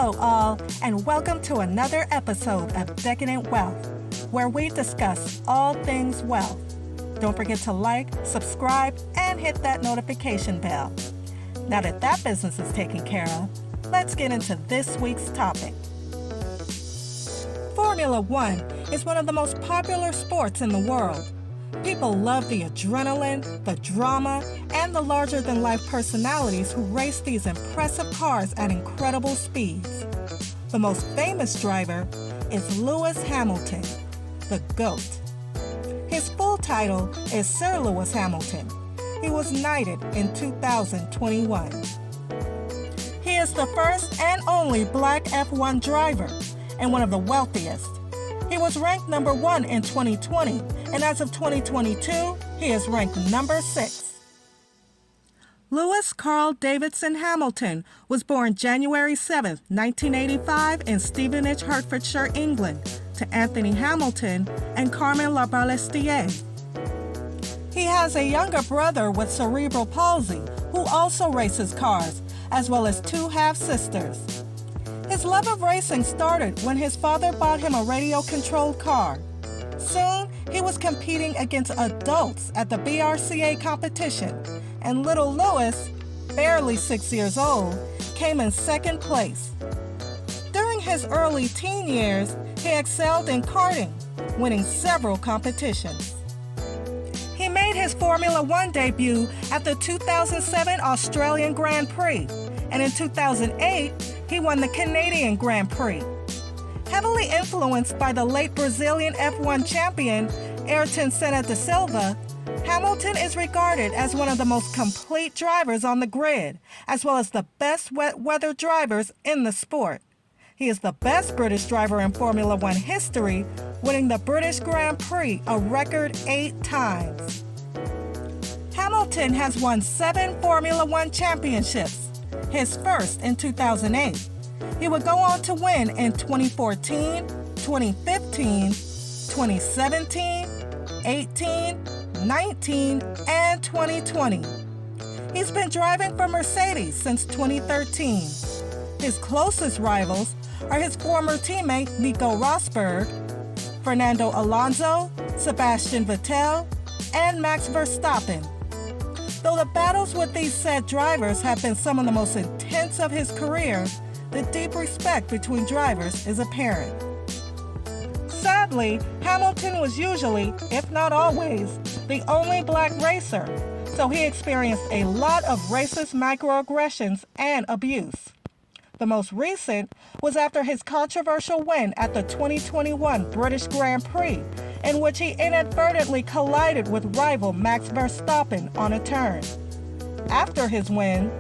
Hello, all, and welcome to another episode of Decadent Wealth, where we discuss all things wealth. Don't forget to like, subscribe, and hit that notification bell. Now that business is taken care of, let's get into this week's topic. Formula One is one of the most popular sports in the world. People love the adrenaline, the drama, and the larger-than-life personalities who race these impressive cars at incredible speeds. The most famous driver is Lewis Hamilton, the GOAT. His full title is Sir Lewis Hamilton. He was knighted in 2021. He is the first and only black F1 driver and one of the wealthiest. He was ranked number 1 in 2020, and as of 2022, he is ranked number 6. Lewis Carl Davidson Hamilton was born January 7, 1985 in Stevenage, Hertfordshire, England, to Anthony Hamilton and Carmen La Ballestier. He has a younger brother with cerebral palsy who also races cars, as well as 2 half-sisters. His love of racing started when his father bought him a radio-controlled car. Soon, he was competing against adults at the BRCA competition, and little Lewis, barely 6 years old, came in second place. During his early teen years, he excelled in karting, winning several competitions. He made his Formula One debut at the 2007 Australian Grand Prix, and in 2008, he won the Canadian Grand Prix. Heavily influenced by the late Brazilian F1 champion Ayrton Senna da Silva, Hamilton is regarded as one of the most complete drivers on the grid, as well as the best wet weather drivers in the sport. He is the best British driver in Formula One history, winning the British Grand Prix a record 8 times. Hamilton has won 7 Formula One championships, his first in 2008. He would go on to win in 2014, 2015, 2017, 18, 19, and 2020. He's been driving for Mercedes since 2013. His closest rivals are his former teammate Nico Rosberg, Fernando Alonso, Sebastian Vettel, and Max Verstappen. Though the battles with these said drivers have been some of the most intense of his career, the deep respect between drivers is apparent. Sadly, Hamilton was usually, if not always, the only black racer, so he experienced a lot of racist microaggressions and abuse. The most recent was after his controversial win at the 2021 British Grand Prix, in which he inadvertently collided with rival Max Verstappen on a turn. After his win,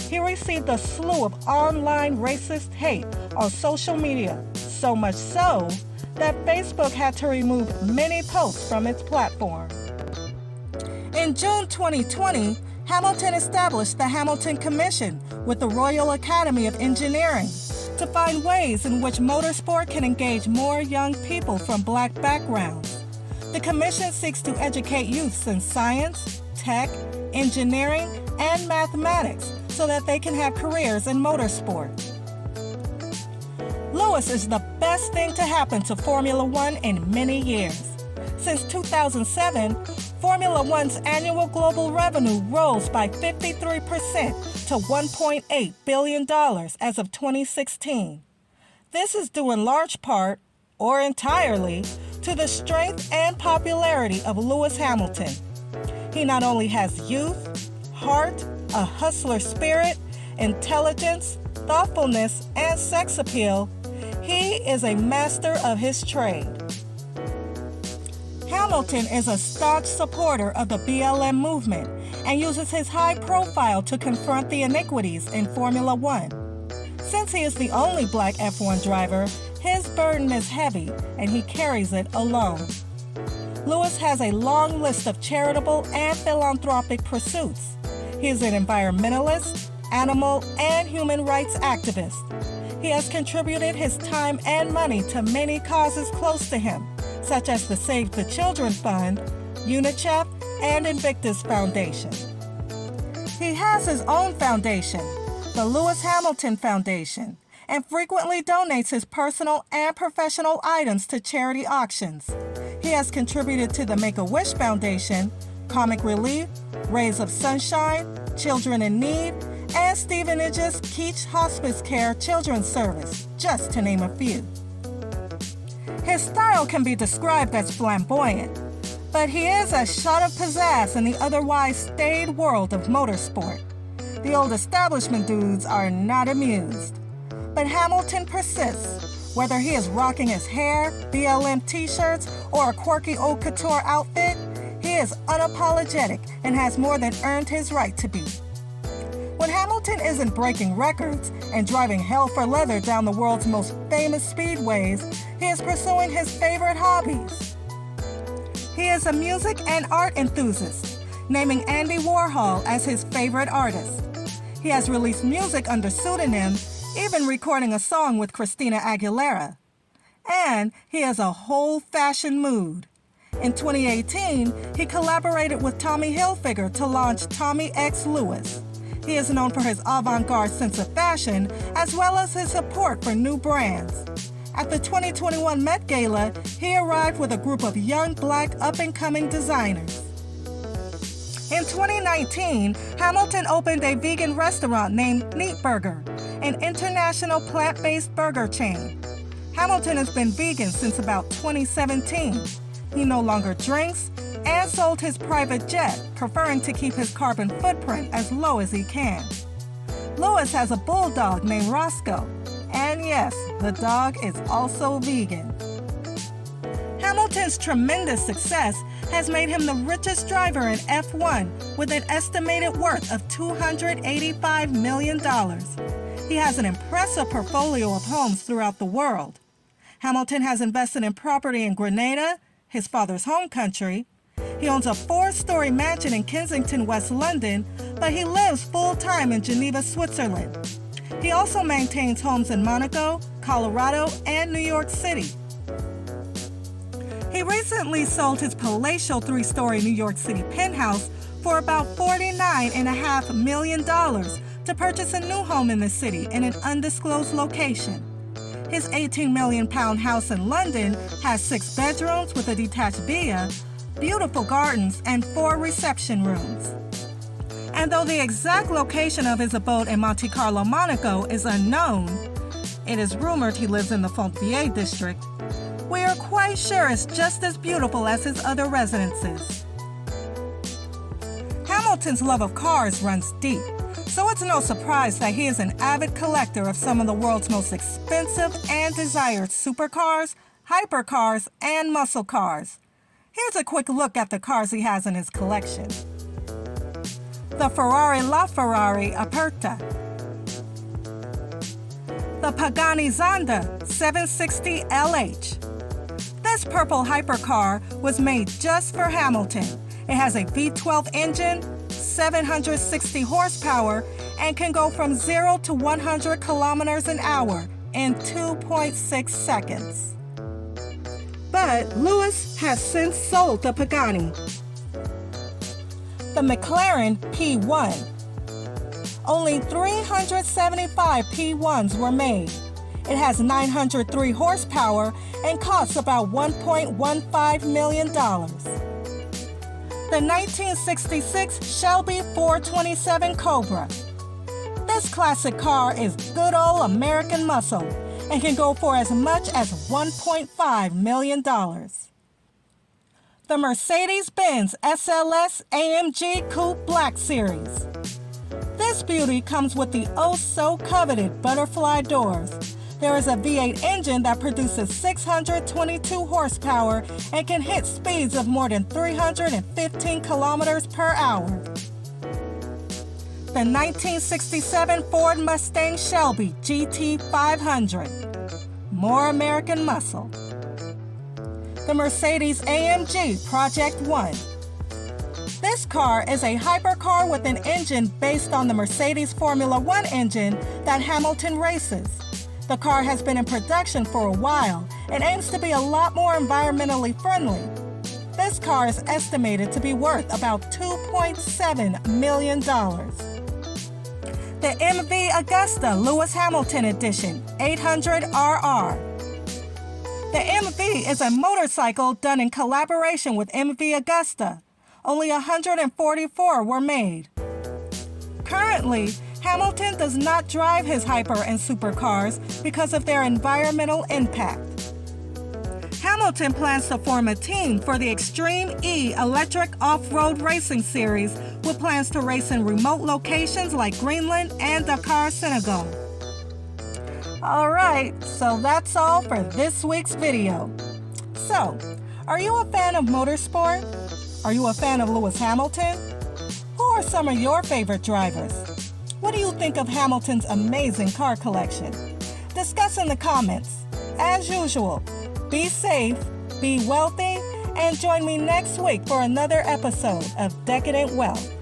he received a slew of online racist hate on social media, so much so that Facebook had to remove many posts from its platform. In June 2020, Hamilton established the Hamilton Commission with the Royal Academy of Engineering to find ways in which motorsport can engage more young people from black backgrounds. The commission seeks to educate youths in science, tech, engineering, and mathematics so that they can have careers in motorsport. Lewis is the best thing to happen to Formula One in many years. Since 2007, Formula One's annual global revenue rose by 53% to $1.8 billion as of 2016. This is due in large part, or entirely, to the strength and popularity of Lewis Hamilton. He not only has youth, heart, a hustler spirit, intelligence, thoughtfulness, and sex appeal, he is a master of his trade. Hamilton is a staunch supporter of the BLM movement and uses his high profile to confront the iniquities in Formula One. Since he is the only black F1 driver, his burden is heavy and he carries it alone. Lewis has a long list of charitable and philanthropic pursuits. He is an environmentalist, animal, and human rights activist. He has contributed his time and money to many causes close to him, such as the Save the Children Fund, UNICEF, and Invictus Foundation. He has his own foundation, the Lewis Hamilton Foundation, and frequently donates his personal and professional items to charity auctions. He has contributed to the Make-A-Wish Foundation, Comic Relief, Rays of Sunshine, Children in Need, and Stevenage's Keach Hospice Care Children's Service, just to name a few. His style can be described as flamboyant, but he is a shot of pizzazz in the otherwise staid world of motorsport. The old establishment dudes are not amused. But Hamilton persists. Whether he is rocking his hair, BLM t-shirts, or a quirky old couture outfit, he is unapologetic and has more than earned his right to be. When Hamilton isn't breaking records and driving hell for leather down the world's most famous speedways, he is pursuing his favorite hobbies. He is a music and art enthusiast, naming Andy Warhol as his favorite artist. He has released music under pseudonym, even recording a song with Christina Aguilera. And he has a whole fashion mood. In 2018, he collaborated with Tommy Hilfiger to launch Tommy X Lewis. He is known for his avant-garde sense of fashion, as well as his support for new brands. At the 2021 Met Gala, he arrived with a group of young black up-and-coming designers. In 2019, Hamilton opened a vegan restaurant named Neat Burger, an international plant-based burger chain. Hamilton has been vegan since about 2017. He no longer drinks and sold his private jet, preferring to keep his carbon footprint as low as he can. Lewis has a bulldog named Roscoe, and yes, the dog is also vegan. Hamilton's tremendous success has made him the richest driver in F1 with an estimated worth of $285 million. He has an impressive portfolio of homes throughout the world. Hamilton has invested in property in Grenada, his father's home country. He owns a 4-story mansion in Kensington, West London, but he lives full-time in Geneva, Switzerland. He also maintains homes in Monaco, Colorado, and New York City. He recently sold his palatial 3-story New York City penthouse for about $49.5 million to purchase a new home in the city in an undisclosed location. His £18 million house in London has 6 bedrooms with a detached villa, beautiful gardens, and 4 reception rooms. And though the exact location of his abode in Monte Carlo, Monaco is unknown, it is rumored he lives in the Fontvieille district, we are quite sure it's just as beautiful as his other residences. Hamilton's love of cars runs deep, so it's no surprise that he is an avid collector of some of the world's most expensive and desired supercars, hypercars, and muscle cars. Here's a quick look at the cars he has in his collection. The Ferrari LaFerrari Aperta. The Pagani Zonda 760 LH. This purple hypercar was made just for Hamilton. It has a V12 engine, 760 horsepower, and can go from 0 to 100 kilometers an hour in 2.6 seconds. But Lewis has since sold the Pagani. The McLaren P1. Only 375 P1s were made. It has 903 horsepower and costs about $1.15 million. The 1966 Shelby 427 Cobra. This classic car is good old American muscle and can go for as much as $1.5 million. The Mercedes-Benz SLS AMG Coupe Black Series. This beauty comes with the oh-so-coveted butterfly doors. There is a V8 engine that produces 622 horsepower and can hit speeds of more than 315 kilometers per hour. The 1967 Ford Mustang Shelby GT500. More American muscle. The Mercedes AMG Project 1. This car is a hypercar with an engine based on the Mercedes Formula One engine that Hamilton races. The car has been in production for a while and aims to be a lot more environmentally friendly. This car is estimated to be worth about $2.7 million. The MV Augusta Lewis Hamilton Edition 800RR. The MV is a motorcycle done in collaboration with MV Augusta. Only 144 were made. Currently, Hamilton does not drive his hyper and supercars because of their environmental impact. Hamilton plans to form a team for the Extreme E Electric Off-Road Racing Series with plans to race in remote locations like Greenland and Dakar, Senegal. Alright, so that's all for this week's video. So, are you a fan of motorsport? Are you a fan of Lewis Hamilton? Who are some of your favorite drivers? What do you think of Hamilton's amazing car collection? Discuss in the comments. As usual, be safe, be wealthy, and join me next week for another episode of Decadent Wealth.